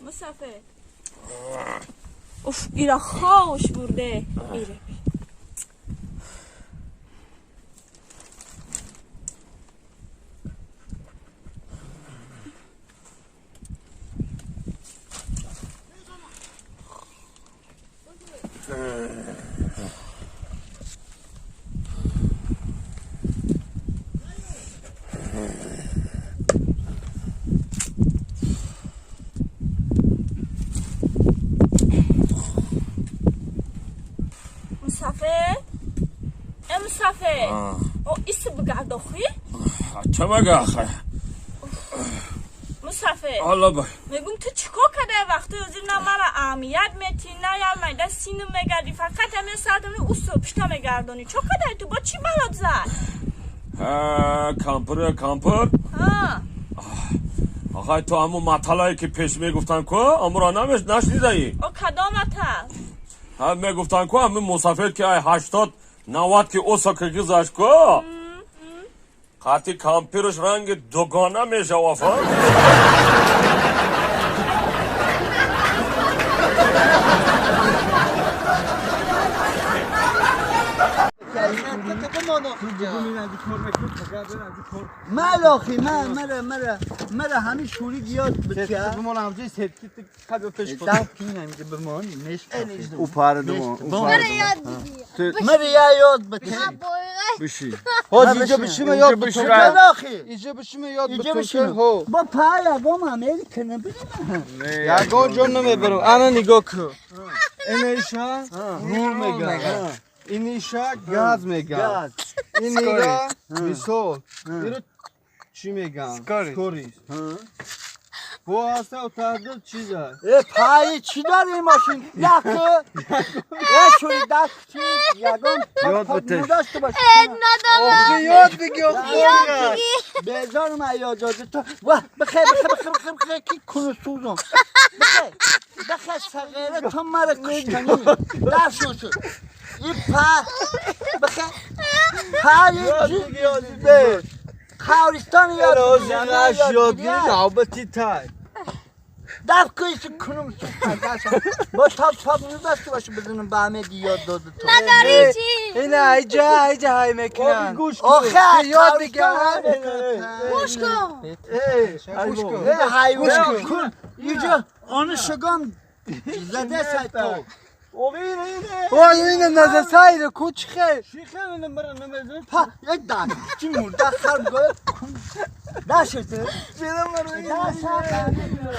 مسافر اوف ایرا خوش برده ایره مسافر او ایست بگرد آخی؟ چه مگه آخه؟ مسافر حالا بای میگم تو چیکار کرده وقتی وزیر نه مرا اهمیت میتی نه یا میده سینو میگردی فقط همین ساعت همین اوستو پشتا میگردونی چه کرده تو با چی برات زد؟ کامپر آخه تو همون مطلعی که پیش میگفتن که امرا نشنیده ای؟ او کدام مطل؟ هم میگفتن که همین مسافر که 80-90 که اوسا که گذاشت که خاطی کامپیرش رنگ دوگانه میشه وفا ملاخی مرا همین شوری گیاد بچه بمان همجای سرکی خب پیش خود دست کی نمیده بمانی نشت او پاره دومان مرا یاد بچه بشی ها اینجا بشیم یاد بتون ملاخی اینجا بشیم یاد اینجا بتون بشیم هو با پای اگام عمل کنه بریم یگان جان نمیبرم انا نگاه کن این ایشا نور میگه این ایشا گاز میگه گاز این نگاه میسول اینو چی میگم سکوریس بو هسته و تردل چیزه ای پای چی داری این ماشین یکه ای شوری دست چی یگام یاد بته. داشته باشی آخه یاد بگی آخه بیزار من یاد داده تو بخیر کی کنه سوزم بخیر سغیره تو مرا کشتنی در شوشو این بخیر یاد چی بگی یاد بگی خاورستان یاد روزی غش یاد بگی نوبتی تای در کیش کنم با تاب داشته باشه بزنم به همه یاد داده تو نداری چی؟ اینه ایجا های میکنن آخه یاد بگی گوش کن گوش کن ای حیوان کن اینجا آن شگان زده سایتو اینه نزد سایره کوچخه ها یک دان چی مرده خرم گفت داشته